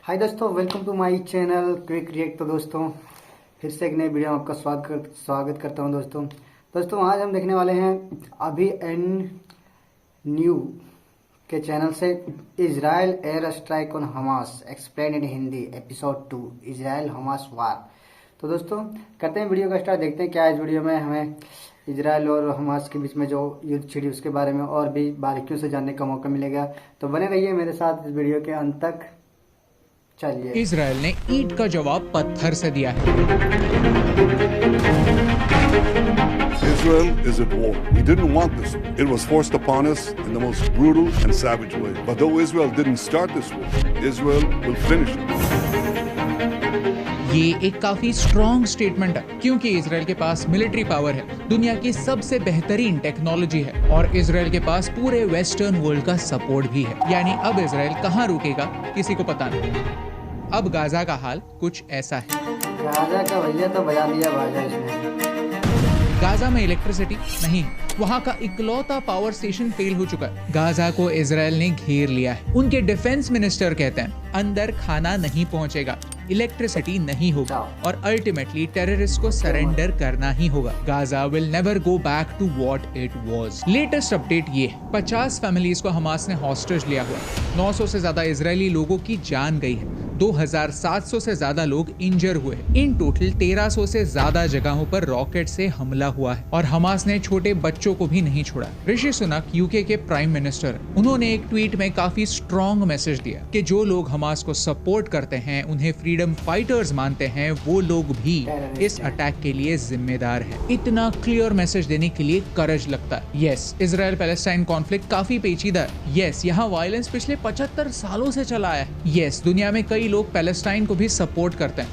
हाय दोस्तों, welcome to my channel Quick React. तो दोस्तों फिर से एक नई वीडियो में आपका स्वागत करता हूं। दोस्तों आज हम देखने वाले हैं अभी एंड न्यू के चैनल से Israel air strike on Hamas explain in Hindi episode 2 Israel Hamas war. तो दोस्तों करते हैं वीडियो का स्टार्ट। देखते हैं क्या इस वीडियो में हमें इजराइल और हमास के बीच में जो युद्ध छिड़ी उसके बारे में और भी बारीकियों से जानने का मौका मिलेगा। तो बने रहिए मेरे साथ इस वीडियो के अंत तक। चलिए। इजराइल ने ईंट का जवाब पत्थर से दिया है। Israel is at war. We didn't want this. It was forced upon us in the most brutal and savage way. But though Israel didn't start this war, Israel will finish it. ये एक काफी strong statement है क्योंकि Israel के पास military power है, दुनिया की सबसे बेहतरीन टेक्नोलॉजी है और इजराइल के पास पूरे वेस्टर्न वर्ल्ड का सपोर्ट भी है। यानी अब इजराइल कहाँ रुकेगा किसी को पता नहीं। अब गाजा का हाल कुछ ऐसा है। गाजा का भैया तो बजा दिया बाजा इसने। गाजा में इलेक्ट्रिसिटी नहीं, वहाँ का इकलौता पावर स्टेशन फेल हो चुका है। गाजा को इजराइल ने घेर लिया है। उनके डिफेंस मिनिस्टर कहते हैं अंदर खाना नहीं पहुँचेगा, इलेक्ट्रिसिटी नहीं होगा और अल्टीमेटली टेररिस्ट को सरेंडर करना ही होगा। Gaza will never go back to what it was. Latest update ये 50 फैमिलीज को हमास ने हॉस्टेज लिया हुआ। 900 से ज्यादा इजरायली लोगों की जान गई है, 2700 से ज्यादा लोग इंजर हुए। इन टोटल 1300 से ज्यादा जगहों पर रॉकेट से हमला हुआ है और हमास ने छोटे बच्चों को भी नहीं छोड़ा। ऋषि सुनक यूके के प्राइम मिनिस्टर, उन्होंने एक ट्वीट में काफी स्ट्रॉन्ग मैसेज दिया कि जो लोग हमास को सपोर्ट करते हैं, उन्हें फ्रीडम फाइटर्स मानते हैं, वो लोग भी इस अटैक के लिए जिम्मेदार हैं। इतना क्लियर मैसेज देने के लिए करज लगता है। यस, इजराइल पैलेस्टाइन कॉन्फ्लिक्ट काफी पेचीदा है। यस, यहाँ वायलेंस पिछले 75 सालों से चला है। यस, दुनिया में कई लोग पैलेस्टाइन को भी सपोर्ट करते हैं।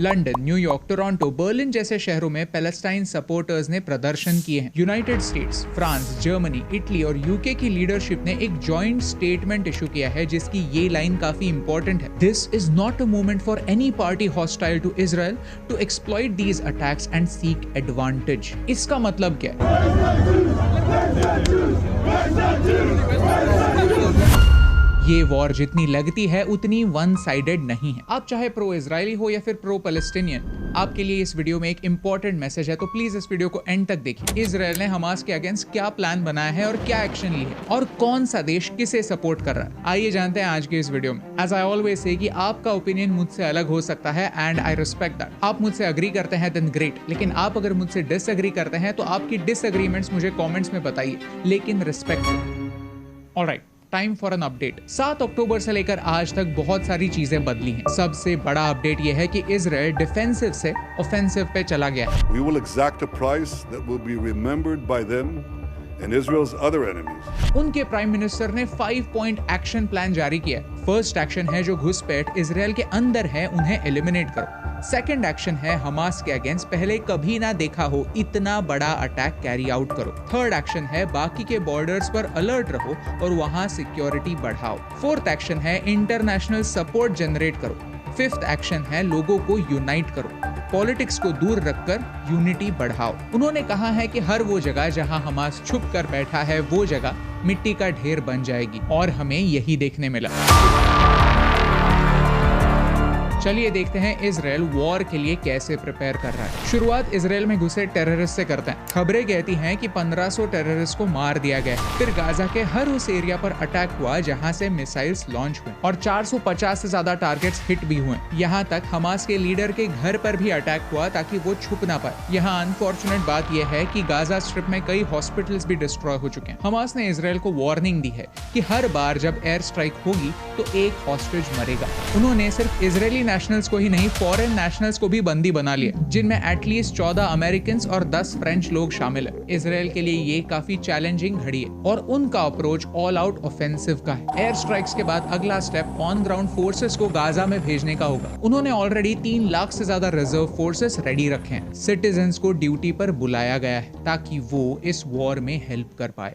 लंदन, न्यूयॉर्क, टोरंटो, बर्लिन जैसे शहरों में पैलेस्टाइन सपोर्टर्स ने प्रदर्शन किए हैं। United states, France, Germany, Italy और यूके की लीडरशिप ने एक जॉइंट स्टेटमेंट इशू किया है जिसकी ये लाइन काफी इंपॉर्टेंट है। This is not a movement for any party hostile to Israel to exploit these attacks and seek advantage. इसका मतलब क्या है? ये वॉर जितनी लगती है उतनी वन साइडेड नहीं है। आप चाहे प्रो इजरायली हो या फिर प्रो पैलेस्टीनियन, आपके लिए इस वीडियो में एक इंपॉर्टेंट मैसेज है, तो प्लीज इस वीडियो को एंड तक देखिए। इजराइल ने हमास के अगेंस्ट क्या प्लान बनाया है और क्या एक्शन ली है और कौन सा देश किसे सपोर्ट कर रहा है, आइए जानते हैं आज के इस वीडियो में। एज आई ऑलवेज से कि आपका ओपिनियन मुझसे अलग हो सकता है एंड आई रिस्पेक्ट दैट। आप मुझसे अग्री करते हैं देन ग्रेट, लेकिन आप अगर मुझसे डिसएग्री करते हैं तो आपकी डिसएग्रीमेंट्स मुझे कॉमेंट्स में बताइए, लेकिन respect. Alright, time for an update. 7 अक्टूबर से लेकर आज तक बहुत सारी चीजें बदली हैं। सबसे बड़ा अपडेट यह है कि इजराइल डिफेंसिव से ऑफेंसिव पे चला गया है। We will exact a price that will be remembered by them and Israel's other enemies. उनके प्राइम मिनिस्टर ने 5 पॉइंट एक्शन प्लान जारी किया। फर्स्ट एक्शन है जो घुसपैठ इजराइल के अंदर है उन्हें एलिमिनेट करो। सेकंड एक्शन है हमास के अगेंस्ट पहले कभी ना देखा हो इतना बड़ा अटैक कैरी आउट करो। थर्ड एक्शन है बाकी के बॉर्डर्स पर अलर्ट रहो और वहां सिक्योरिटी बढ़ाओ। फोर्थ एक्शन है इंटरनेशनल सपोर्ट जनरेट करो। फिफ्थ एक्शन है लोगों को यूनाइट करो, पॉलिटिक्स को दूर रखकर यूनिटी बढ़ाओ। उन्होंने कहा है कि हर वो जगह जहां हमास छुप कर बैठा है वो जगह मिट्टी का ढेर बन जाएगी और हमें यही देखने मिला। चलिए देखते हैं इजराइल वॉर के लिए कैसे प्रिपेयर कर रहा है। शुरुआत इजराइल में घुसे टेररिस्ट से करते हैं। खबरें कहती हैं कि 1500 टेररिस्ट को मार दिया गया है। फिर गाजा के हर उस एरिया पर अटैक हुआ जहां से मिसाइल्स लॉन्च हुए और 450 से ज्यादा टारगेट्स हिट भी हुए। यहाँ तक हमास के लीडर के घर पर भी अटैक हुआ ताकि वो छुप ना पाए। यहाँ अनफॉर्चुनेट बात यह है कि गाजा स्ट्रिप में कई हॉस्पिटल्स भी डिस्ट्रॉय हो चुके हैं। हमास ने इजराइल को वार्निंग दी है कि हर बार जब एयर स्ट्राइक होगी तो एक हॉस्टेज मरेगा। उन्होंने सिर्फ इजरायली नेशनल्स को ही नहीं, फॉरेन नेशनल्स को भी बंदी बना लिया, जिनमें एटलीस्ट 14 अमेरिकन और 10 फ्रेंच लोग शामिल है। इजराइल के लिए ये काफी चैलेंजिंग घड़ी है और उनका अप्रोच ऑल आउट ऑफेंसिव का है। एयर स्ट्राइक्स के बाद अगला स्टेप ऑन ग्राउंड फोर्सेस को गाजा में भेजने का होगा। उन्होंने ऑलरेडी 3 लाख से ज्यादा रिजर्व फोर्सेस रेडी रखे हैं। सिटीजन्स को ड्यूटी पर बुलाया गया है ताकि वो इस वॉर में हेल्प कर पाए।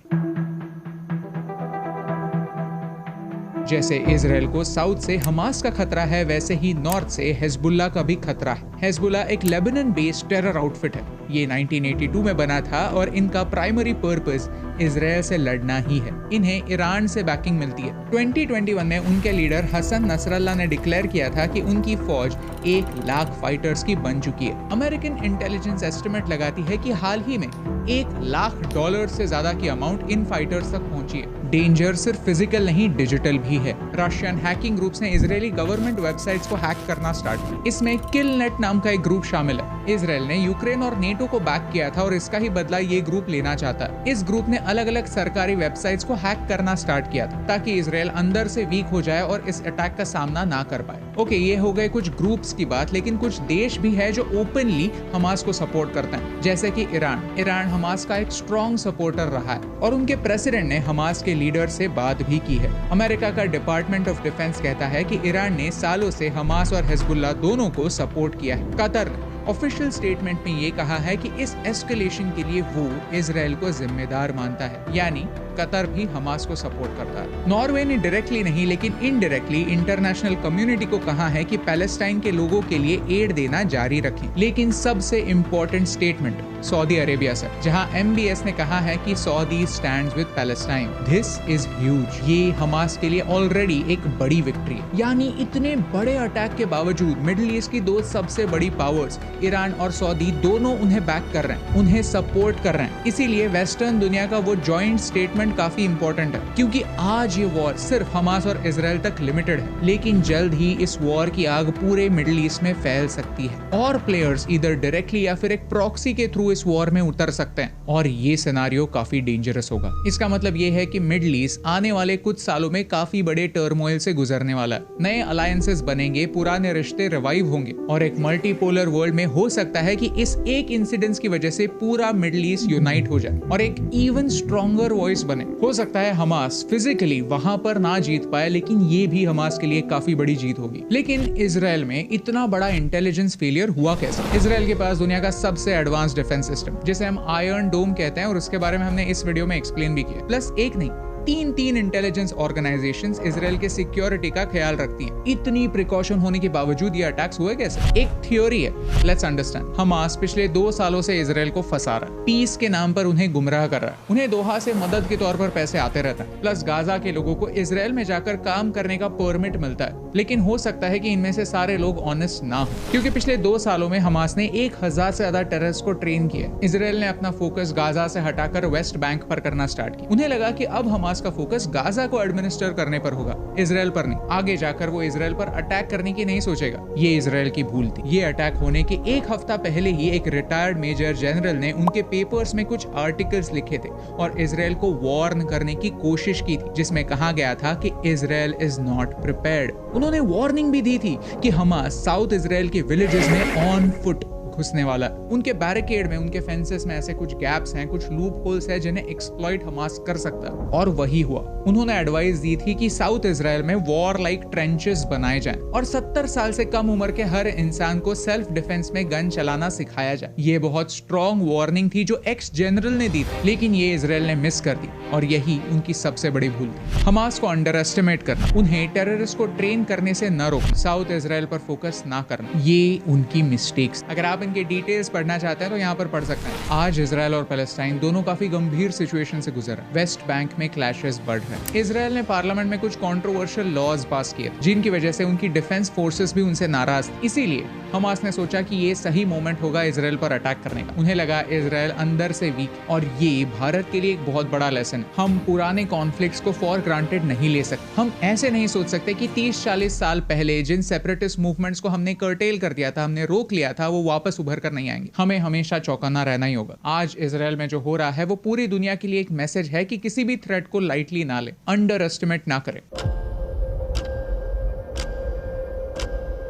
जैसे इजराइल को साउथ से हमास का खतरा है, वैसे ही नॉर्थ से हिजबुल्लाह का भी खतरा है। हेजबुल्ला एक लेबनान बेस्ड टेरर आउटफिट है। ये 1982 में बना था और इनका प्राइमरी पर्पस इजराइल से लड़ना ही है। इन्हें ईरान से बैकिंग मिलती है। 2021 में उनके लीडर हसन नसरल्ला ने डिक्लेयर किया था कि उनकी फौज 1 लाख फाइटर्स की बन चुकी है। अमेरिकन इंटेलिजेंस एस्टिमेट लगाती है कि हाल ही में $1 लाख से ज्यादा की अमाउंट इन फाइटर्स तक पहुंची है। डेंजर सिर्फ फिजिकल नहीं, डिजिटल भी है। रशियन हैकिंग ग्रुप्स ने इजरायली गवर्नमेंट वेबसाइट्स को हैक करना स्टार्ट किया। इसमें किलनेट नाम का एक ग्रुप शामिल है। इजराइल ने यूक्रेन और नेटो को बैक किया था और इसका ही बदला ये ग्रुप लेना चाहता है। इस ग्रुप ने अलग अलग सरकारी वेबसाइट्स को हैक करना स्टार्ट किया था ताकि इजराइल अंदर से वीक हो जाए और इस अटैक का सामना ना कर पाए। ओके, ये हो गए कुछ ग्रुप्स की बात, लेकिन कुछ देश भी है जो ओपनली हमास को सपोर्ट करते हैं, जैसे कि ईरान हमास का एक स्ट्रॉन्ग सपोर्टर रहा है और उनके प्रेसिडेंट ने हमास के लीडर से बात भी की है। अमेरिका का डिपार्टमेंट ऑफ डिफेंस कहता है कि ईरान ने सालों से हमास और हिजबुल्लाह दोनों को सपोर्ट किया है। कतर ऑफिशियल स्टेटमेंट में ये कहा है कि इस एस्केलेशन के लिए वो इजराइल को जिम्मेदार मानता है, यानी कतर भी हमास को सपोर्ट करता है। नॉर्वे ने डायरेक्टली नहीं लेकिन इनडायरेक्टली इंटरनेशनल कम्युनिटी को कहा है कि पैलेस्टाइन के लोगों के लिए एड देना जारी रखें। लेकिन सबसे इम्पोर्टेंट स्टेटमेंट सऊदी अरेबिया से, जहां MBS ने कहा है कि Saudi stands with Palestine. This is huge. ये हमास के लिए ऑलरेडी एक बड़ी विक्ट्री है। यानी इतने बड़े अटैक के बावजूद मिडिल ईस्ट की 2 सबसे बड़ी पावर्स ईरान और सऊदी दोनों उन्हें बैक कर रहे हैं, उन्हें सपोर्ट कर रहे हैं। इसीलिए वेस्टर्न दुनिया का वो जॉइंट स्टेटमेंट काफी इंपॉर्टेंट है, क्योंकि आज ये वॉर सिर्फ हमास और इजराइल तक लिमिटेड है, लेकिन जल्द ही इस वॉर की आग पूरे मिडिल ईस्ट में फैल सकती है और प्लेयर्स इधर डायरेक्टली या फिर एक प्रॉक्सी के थ्रू इस वॉर में उतर सकते हैं और ये सिनेरियो काफी डेंजरस होगा। इसका मतलब ये है कि मिडिल ईस्ट आने वाले कुछ सालों में काफी बड़े टर्मोइल से गुजरने वाला है। नए अलायंसेस बनेंगे, पुराने रिश्ते रिवाइव होंगे और एक मल्टीपोलर वर्ल्ड में हो सकता है कि इस एक इंसिडेंस की वजह से पूरा मिडिल ईस्ट यूनाइट हो जाए और एक इवन स्ट्रॉन्गर वॉइस बने। हो सकता है हमास फिजिकली वहां पर ना जीत पाए, लेकिन ये भी हमास के लिए काफी बड़ी जीत होगी। लेकिन इजराइल में इतना बड़ा इंटेलिजेंस फेलियर हुआ कैसे? इजराइल के पास दुनिया का सबसे एडवांस डिफेंस सिस्टम, जिसे हम आयरन डोम कहते हैं, और उसके बारे में हमने इस वीडियो में एक्सप्लेन भी किया। प्लस एक नहीं, तीन इंटेलिजेंस ऑर्गेनाइजेशंस इजराइल के सिक्योरिटी का ख्याल रखती हैं। इतनी प्रिकॉशन होने के बावजूद ये अटैक्स हुए कैसे? एक थ्योरी है, लेट्स अंडरस्टैंड। हमास पिछले 2 सालों से इजराइल को फंसा रहा है, पीस के नाम पर उन्हें गुमराह कर रहा है। उन्हें दोहा से मदद के तौर पर पैसे आते रहते हैं, प्लस गाजा के लोगों को इजराइल में जाकर काम करने का परमिट मिलता है। लेकिन हो सकता है कि इनमें से सारे लोग ऑनेस्ट ना हो, क्योंकि पिछले 2 सालों में हमास ने 1000 से ज्यादा टेररिस्ट को ट्रेन किया। इजराइल ने अपना फोकस गाजा से हटाकर वेस्ट बैंक पर करना स्टार्ट किया। उन्हें लगा कि अब हमास का फोकस गाजा को एडमिनिस्टर करने पर होगा, इजराइल पर नहीं। आगे जाकर वो इजराइल पर अटैक करने की नहीं सोचेगा। ये इजराइल की भूल थी। ये अटैक होने के 1 हफ्ता पहले ही एक रिटायर्ड मेजर जनरल ने उनके पेपर्स में कुछ आर्टिकल्स लिखे थे और इजराइल को वार्न करने की कोशिश की थी, जिसमें कहा गया था कि इजराइल इज नॉट प्रिपेयर्ड। उन्होंने वार्निंग भी दी थी कि हमास साउथ इजराइल के विलेजेस में ऑन फुट घुसने वाला है। उनके बैरिकेड में, उनके फेंसेस में ऐसे कुछ गैप्स हैं, कुछ लूप होल्स हैं जिन्हें एक्सप्लॉइट हमास कर सकता है, और वही हुआ। उन्होंने एडवाइस दी थी कि साउथ इजराइल में वॉर लाइक ट्रेंचेस बनाए जाएं और 70 साल से कम उम्र के हर इंसान को सेल्फ डिफेंस में गन चलाना सिखाया जाए। ये बहुत स्ट्रॉन्ग वार्निंग थी जो एक्स जनरल ने दी थी, लेकिन ये इजराइल ने मिस कर दी और यही उनकी सबसे बड़ी भूल थी। हमास को अंडर एस्टिमेट करना, उन्हें टेररिस्ट को ट्रेन करने से न रोकना, साउथ इजराइल पर फोकस ना करना, ये उनकी मिस्टेक्स। अगर आप इनके डिटेल्स पढ़ना चाहते हैं तो यहाँ पर पढ़ सकते हैं। आज इजराइल और पैलेस्टाइन दोनों काफी गंभीर सिचुएशन से गुजर रहे हैं। वेस्ट बैंक में क्लैशेस बढ़ रहे हैं। इजराइल ने पार्लियामेंट में कुछ कंट्रोवर्शियल लॉज पास किए, जिनकी वजह से उनकी डिफेंस फोर्सेस भी उनसे नाराज थे। इसीलिए हमास ने सोचा कि ये सही मोमेंट होगा इजराइल पर अटैक करने का। उन्हें लगा इजराइल अंदर से वीक, और ये भारत के लिए एक बहुत बड़ा लेसन है। हम पुराने कॉन्फ्लिक्ट्स को फॉर ग्रांटेड नहीं ले सकते। हम ऐसे नहीं सोच सकते कि 30-40 साल पहले जिन सेपरेटिस्ट मूवमेंट्स को हमने कर्टेल कर दिया था, हमने रोक लिया था, वो वापस उभर कर नहीं आएंगे। हमें हमेशा चौकन्ना रहना ही होगा। आज इजराइल में जो हो रहा है वो पूरी दुनिया के लिए एक मैसेज है कि किसी भी थ्रेट को लाइटली ना ले, अंडर एस्टिमेट ना करें।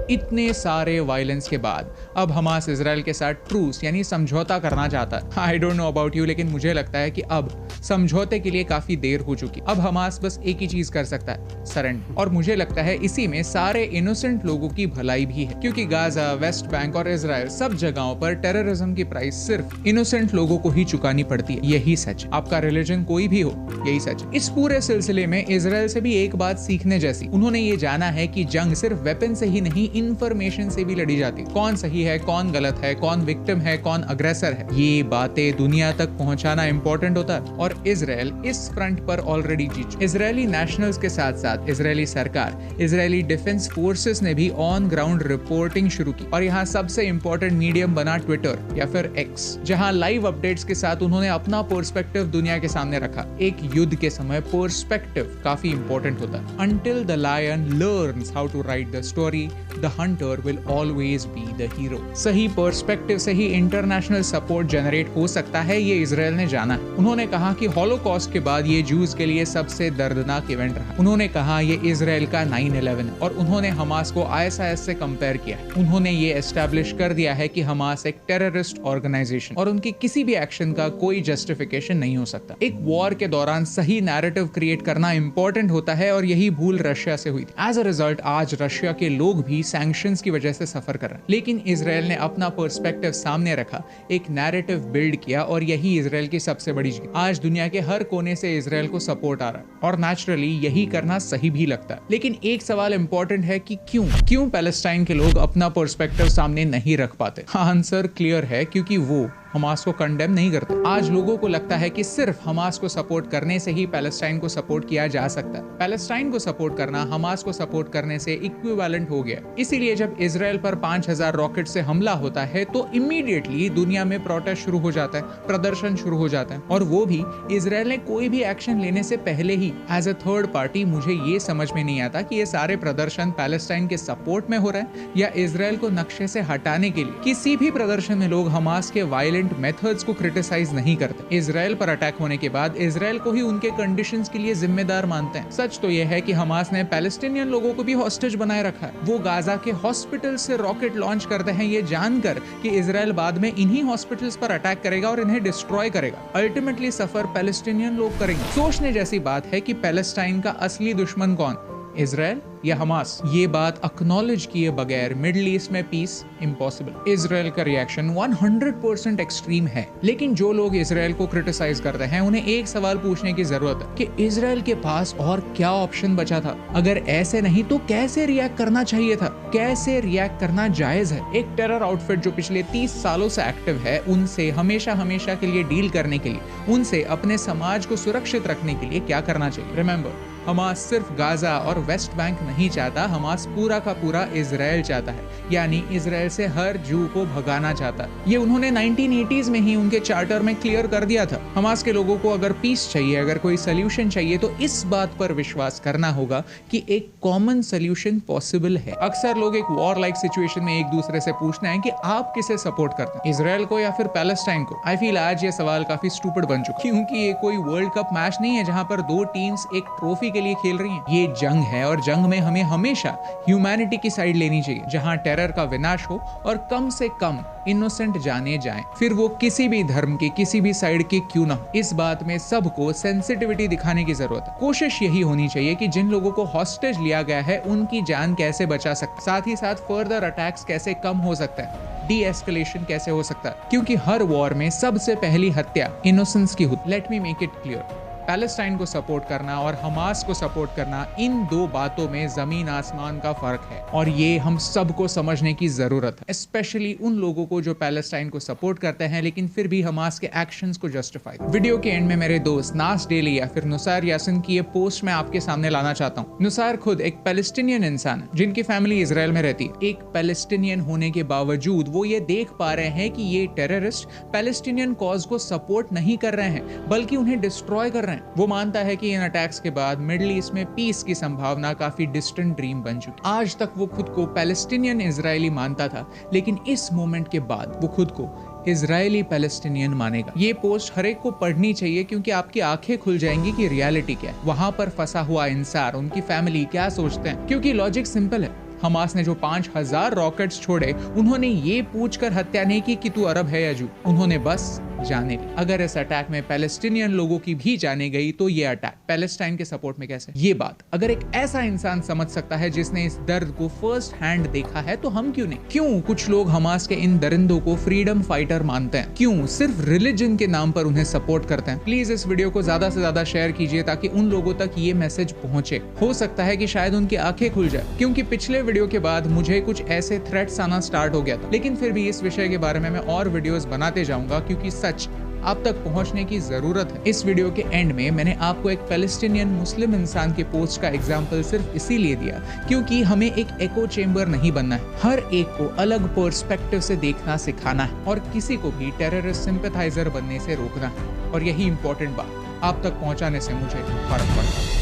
इतने सारे वायलेंस के बाद अब हमास इजराइल के साथ ट्रूस यानी समझौता करना चाहता है। I don't know about you, लेकिन मुझे लगता है कि अब समझौते के लिए काफी देर हो चुकी। अब हमास बस एक ही चीज कर सकता है, सरेंडर। और मुझे लगता है इसी में सारे इनोसेंट लोगों की भलाई भी है, क्योंकि गाजा, वेस्ट बैंक और इजराइल सब जगहों पर टेररिज्म की प्राइस सिर्फ इनोसेंट लोगों को ही चुकानी पड़ती है। यही सच, आपका रिलीजन कोई भी हो, यही सच। इस पूरे सिलसिले में इजराइल से भी एक बात सीखने जैसी। उन्होंने ये जाना है कि जंग सिर्फ वेपन से ही नहीं, इंफॉर्मेशन से भी लड़ी जाती है। कौन सही है, कौन गलत है, कौन विक्टिम है, कौन अग्रेसर है, ये बातें दुनिया तक पहुंचाना इंपॉर्टेंट होता है। और इजराइल इस फ्रंट पर ऑलरेडी जीत। इजरायली नेशनल्स के साथ साथ इजरायली सरकार, इजरायली डिफेंस फोर्सेस ने भी ऑन ग्राउंड रिपोर्टिंग शुरू की। और यहाँ सबसे इंपॉर्टेंट मीडियम बना ट्विटर या फिर एक्स, जहाँ लाइव अपडेट्स के साथ उन्होंने अपना पर्सपेक्टिव दुनिया के सामने रखा। एक युद्ध के समय पर्सपेक्टिव काफी इंपॉर्टेंट होता है। Until the lion learns how to write the story, the hunter will always be the hero. सही पर्सपेक्टिव से ही इंटरनेशनल सपोर्ट जनरेट हो सकता है, ये इजराइल ने जाना है। उन्होंने कहा कि हॉलोकॉस्ट के बाद ये जूस के लिए सबसे दर्दनाक इवेंट रहा। उन्होंने कहा ये इजराइल का 9/11 है और उन्होंने हमास को ISIS से कंपेयर किया है। उन्होंने ये एस्टैब्लिश कर दिया है कि हमास एक टेररिस्ट ऑर्गेनाइजेशन और उनकी किसी भी एक्शन का कोई जस्टिफिकेशन नहीं हो सकता। एक वॉर के दौरान सही नैरेटिव क्रिएट करना इंपॉर्टेंट होता है और यही भूल रशिया से हुई थी। एज अ रिजल्ट आज रशिया के लोग भी सैंक्शंस की वजह से सफर कर रहे हैं। लेकिन इजराइल ने अपना पर्सपेक्टिव सामने रखा, एक नैरेटिव बिल्ड किया और यही इजराइल की सबसे बड़ी जीत। आज दुनिया के हर कोने से इजराइल को सपोर्ट आ रहा है और नेचुरली यही करना सही भी लगता है। लेकिन एक सवाल इंपॉर्टेंट है कि क्यों पैलेस्टाइन के लोग अपना पर्सपेक्टिव सामने नहीं रख पाते? आंसर क्लियर है, क्योंकि वो हमास को कंडेम नहीं करते। आज लोगों को लगता है कि सिर्फ हमास को सपोर्ट करने से ही पैलेस्टाइन को सपोर्ट किया जा सकता है। पैलेस्टाइन को सपोर्ट करना हमास को सपोर्ट करने से इक्विवेलेंट हो गया। इसीलिए जब इजराइल पर 5000 रॉकेट से हमला होता है तो इमीडिएटली दुनिया में प्रोटेस्ट शुरू हो जाता है, प्रदर्शन शुरू हो जाता है, और वो भी इजराइल ने कोई भी एक्शन लेने से पहले ही। एज अ थर्ड पार्टी मुझे ये समझ में नहीं आता कि ये सारे प्रदर्शन पैलेस्टाइन के सपोर्ट में हो रहे हैं या इजराइल को नक्शे से हटाने के लिए। किसी भी प्रदर्शन में लोग हमास के वायलेंट मेथड्स को क्रिटिसाइज नहीं करते। इजराइल पर अटैक होने के बाद इजराइल को ही उनके कंडीशंस के लिए जिम्मेदार मानते हैं। सच तो यह है कि हमास ने पैलेस्टीनियन लोगों को भी हॉस्टेज बनाए रखा है। वो गाजा के हॉस्पिटल से रॉकेट लॉन्च करते हैं ये जानकर कि इजराइल बाद में इन्हीं हॉस्पिटल्स पर अटैक करेगा और इन्हें डिस्ट्रॉय करेगा। अल्टीमेटली सफर पैलेस्टीनियन लोग करेंगे। सोचने जैसी बात है कि पैलेस्टाइन का असली दुश्मन कौन, इजराइल या हमास? ये बात एक्नॉलेज किए बगैर मिडिल ईस्ट में पीस इम्पॉसिबल। इजराइल का रिएक्शन 100% एक्सट्रीम है, लेकिन जो लोग इजराइल को क्रिटिसाइज करते हैं उन्हें एक सवाल पूछने की जरूरत है कि इजराइल के पास और क्या ऑप्शन बचा था? अगर ऐसे नहीं तो कैसे रिएक्ट करना चाहिए था? कैसे रिएक्ट करना जायज है? एक टेरर आउटफिट जो पिछले 30 सालों से एक्टिव है, उनसे हमेशा के लिए डील करने के लिए, उनसे अपने समाज को सुरक्षित रखने के लिए क्या करना चाहिए? रिमेंबर, हमास सिर्फ गाजा और वेस्ट बैंक नहीं चाहता, हमास पूरा का पूरा इजराइल चाहता है, यानी इजराइल से हर जू को भगाना चाहता है। ये उन्होंने 1980s में ही उनके चार्टर में क्लियर कर दिया था। हमास के लोगों को अगर पीस चाहिए, अगर कोई सोल्यूशन चाहिए, तो इस बात पर विश्वास करना होगा कि एक कॉमन सोल्यूशन पॉसिबल है। अक्सर लोग एक वॉर लाइक सिचुएशन में एक दूसरे से पूछते हैं कि आप किसे सपोर्ट करते हैं, इजराइल को या फिर पैलेस्टाइन को? आई फील आज ये सवाल काफी स्टूपिड बन चुका, क्योंकि ये कोई वर्ल्ड कप मैच नहीं है जहां पर दो टीम्स एक ट्रॉफी के लिए खेल रही हैं। ये जंग है और जंग में हमें हमेशा ह्यूमैनिटी की साइड लेनी चाहिए, जहां टेरर का विनाश हो और कम से कम इनोसेंट जाने जाएं, फिर वो किसी भी धर्म के, किसी भी साइड के क्यों ना हो। इस बात में सबको सेंसिटिविटी दिखाने की जरूरत है। कोशिश यही होनी चाहिए कि जिन लोगों को हॉस्टेज लिया गया है उनकी जान कैसे बचा सकते, साथ ही साथ फर्दर अटैक्स कैसे कम हो सकता है, डी एस्केलेशन कैसे हो सकता है, क्योंकि हर वॉर में सबसे पहली हत्या इनोसेंस की होती। Let me make it clear, Palestine को सपोर्ट करना और हमास को सपोर्ट करना, इन दो बातों में जमीन आसमान का फर्क है और ये हम सबको समझने की जरूरत है, स्पेशली उन लोगों को जो पैलेस्टाइन को सपोर्ट करते हैं लेकिन फिर भी हमास के एक्शंस को जस्टिफाई। वीडियो के एंड में मेरे दोस्त नास डेली या फिर नुसार यासिन की ये पोस्ट मैं आपके सामने लाना चाहता हूँ। नुसार खुद एक पैलेस्टीनियन इंसान है जिनकी फैमिली इजराइल में रहती है। एक पैलेस्टीनियन होने के बावजूद वो ये देख पा रहे हैं कि ये टेररिस्ट पैलेस्टीनियन कॉज को सपोर्ट नहीं कर रहे हैं बल्कि उन्हें डिस्ट्रॉय कर रहे हैं। वो मानता है कि इन अटैक्स के बाद मिडिल ईस्ट में पीस की संभावना काफी डिस्टेंट ड्रीम बन चुकी। आज तक वो खुद को पैलेस्टीनियन इजरायली मानता था, लेकिन इस मोमेंट के बाद वो खुद को इजरायली पैलेस्टीनियन मानेगा। ये पोस्ट हर एक को पढ़नी चाहिए क्योंकि आपकी आंखें खुल जाएंगी कि रियलिटी क्या है। वहां पर फंसा हुआ इंसान, उनकी फैमिली क्या सोचते हैं, क्योंकि लॉजिक सिंपल है। हमास ने जो 5000 रॉकेट्स छोड़े, उन्होंने ये पूछकर हत्या नहीं की कि तू अरब है या जू, उन्होंने बस जाने ली। अगर इस अटैक में पैलेस्टीनियन लोगों की भी जाने गई तो ये अटैक पैलेस्टाइन के सपोर्ट में कैसे? ये बात अगर एक ऐसा इंसान समझ सकता है जिसने इस दर्द को फर्स्ट हैंड देखा है तो हम क्यों नहीं? क्यों कुछ लोग हमास के इन दरिंदों को फ्रीडम फाइटर मानते हैं? क्यों सिर्फ रिलीजन के नाम पर उन्हें सपोर्ट करते हैं? प्लीज इस वीडियो को ज्यादा से ज्यादा शेयर कीजिए ताकि उन लोगों तक ये मैसेज पहुंचे। हो सकता है कि शायद उनकी आंखें खुल जाए, क्योंकि पिछले वीडियो के बाद मुझे कुछ ऐसे थ्रेट्स आना स्टार्ट हो गया था। लेकिन फिर भी इस विषय के बारे में मैं और वीडियोस बनाते जाऊंगा क्योंकि सच आप तक पहुंचने की जरूरत है। इस वीडियो के एंड में मैंने आपको एक पैलेस्टीनियन मुस्लिम इंसान के पोस्ट का एग्जाम्पल सिर्फ इसीलिए दिया क्योंकि हमें एक एको चेम्बर नहीं बनना है। हर एक को अलग पर्सपेक्टिव से देखना सिखाना है और किसी को भी टेररिस्ट सिंपैथाइजर बनने से रोकना है। और यही इंपॉर्टेंट बात आप तक पहुंचाने से मुझे फर्क पड़ता है।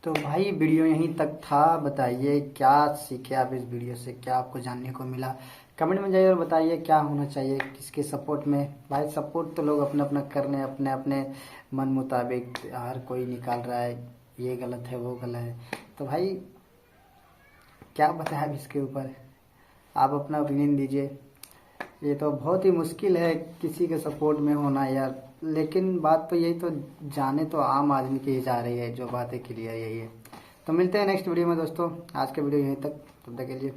तो भाई वीडियो यहीं तक था। बताइए क्या सीखे आप इस वीडियो से, क्या आपको जानने को मिला? कमेंट में जाइए और बताइए क्या होना चाहिए किसके सपोर्ट में। भाई सपोर्ट तो लोग अपना अपना कर रहे हैं, अपने अपने मन मुताबिक हर कोई निकाल रहा है, ये गलत है वो गलत है। तो भाई क्या बताएं अब इसके ऊपर, आप अपना ओपिनियन दीजिए। ये तो बहुत ही मुश्किल है किसी के सपोर्ट में होना यार, लेकिन बात तो यही तो जाने तो आम आदमी की ही जा रही है, जो बातें क्लियर यही है। तो मिलते हैं नेक्स्ट वीडियो में दोस्तों। आज का वीडियो यहीं तक, तब तक के लिए